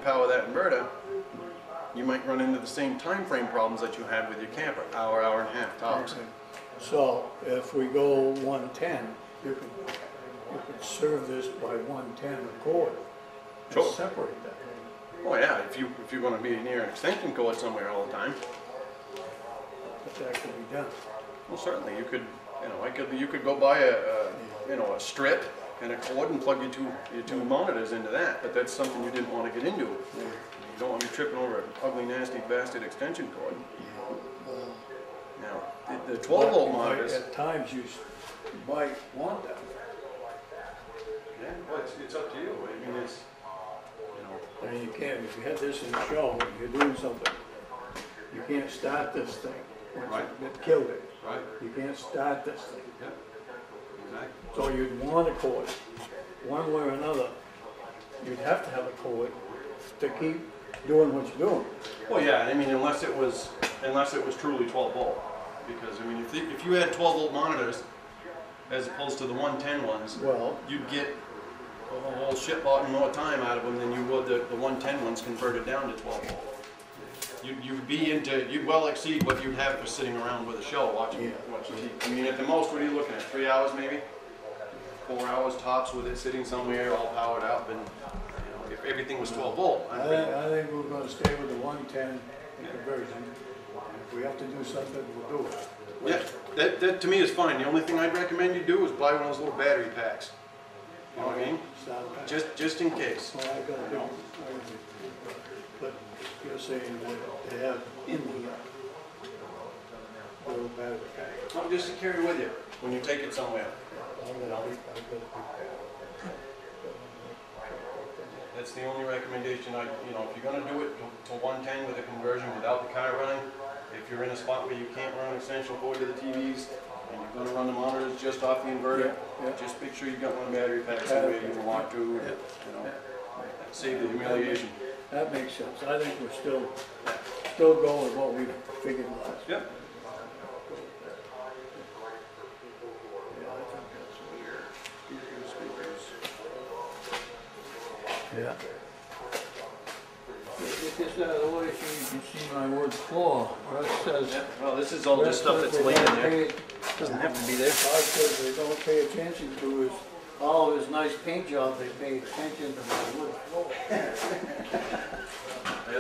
power that inverter, you might run into the same time frame problems that you had with your camper, hour, hour and a half tops. Okay. So if we go 110, you could serve this by 110 a cord and Sure. separate that. Oh yeah, if you're going to be near an extension cord somewhere all the time. But that could be done. Well, certainly you could, you could go buy a strip and a cord and plug your two monitors into that. But that's something you didn't want to get into. You don't want to be tripping over an ugly, nasty, bastard extension cord. Now, the 12-volt monitors. At times you might want that. Yeah, well, it's up to you. I mean, it's I mean, you can't, if you had this in the show and you're doing something, you can't start this thing. Right. It killed it. right. You can't start this thing. Yep. Exactly. So you'd want a cord. One way or another, you'd have to have a cord to keep doing what you're doing. Well, yeah. I mean, unless it was truly 12 volt, because I mean, if you had 12 volt monitors as opposed to the 110 ones, Well, you'd get a whole shitload more time out of them than you would the 110 ones converted down to 12 volt. You'd well exceed what you'd have for sitting around with a show watching TV. I mean, at the most, what are you looking at? 3 hours maybe? 4 hours tops with it sitting somewhere all powered up, and if everything was 12 volt. I think we're going to stay with the 110 conversion. And if we have to do something, we'll do it. Yeah, that to me is fine. The only thing I'd recommend you do is buy one of those little battery packs. You know what I mean? Just in case. Well, I got a big, but you're saying that they have in the little battery pack. Not just to carry with you when you take it somewhere. That's the only recommendation if you're going to do it to 110 with a conversion without the car running, if you're in a spot where you can't run an extension cord to the TVs, and you're going to run the monitors just off the inverter, just make sure you've got one battery pack somewhere you can walk to, save the humiliation. That makes sense. I think we're still going with what we figured last. Yep. Yeah, I think that's weird. Speakers. Yeah. Get this out of the way so you can see my word floor. Russ says. Well, this is all just stuff that's laying there. Doesn't have to be there. Russ says they don't pay attention to his, all of his nice paint job. They pay attention to my wood floor.